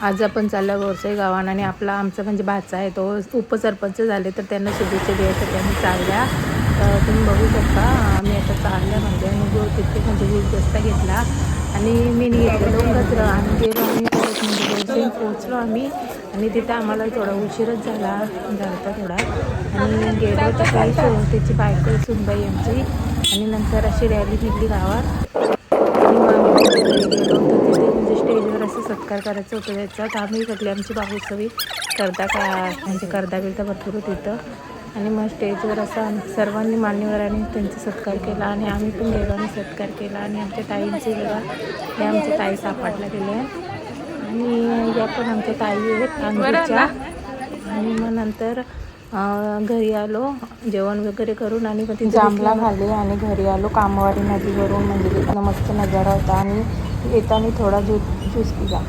आज आपण चाललो गोरसाई गावानं आणि आमचा म्हणजे भाचा आहे तो उपसरपंच झाले, तर त्यांना शुभेच्छा द्यायसाठी आम्ही चालल्या. तुम्ही बघू शकता आम्ही आता चालल्या म्हणजे आणि तिथे म्हणजे गुलदस्ता घेतला आणि मी घेतलेलो गजरा आणि गेलो आम्ही परत म्हणजे गोरसाई पोहोचलो आम्ही आणि तिथे आम्हाला थोडा उशीरच झाला थोडा आणि गेलो तर काही त्याची बायको सुनबाई आमची आणि नंतर अशी रॅली निघली गावात आणि मग आम्ही त्यांच्या घरी गेलो तर तिथे म्हणजे स्टेजवर असं सत्कार करायचं होतं त्याचा, तर आम्ही सगळे आमची बाहुसवी म्हणजे करदा बिरदा भरपूर होती तिथं आणि मग स्टेजवर असं सर्वांनी मान्यवरांनी त्यांचा सत्कार केला आणि आम्ही पण गेलो आणि सत्कार केला आणि आमच्या ताईंचे बघा हे आमच्या ताई सापडल्या गेल्या आणि या पण आमच्या ताई आहेत अंगूच्या आणि मग नंतर घरी आलो जेवण वगैरे करून आणि मग तिथे जांभला खाल्ले आणि घरी आलो. कामवाडी नदीवरून म्हणजे तिथनं मस्त नजारा होता आणि येताना थोडा ज्यूस पिला.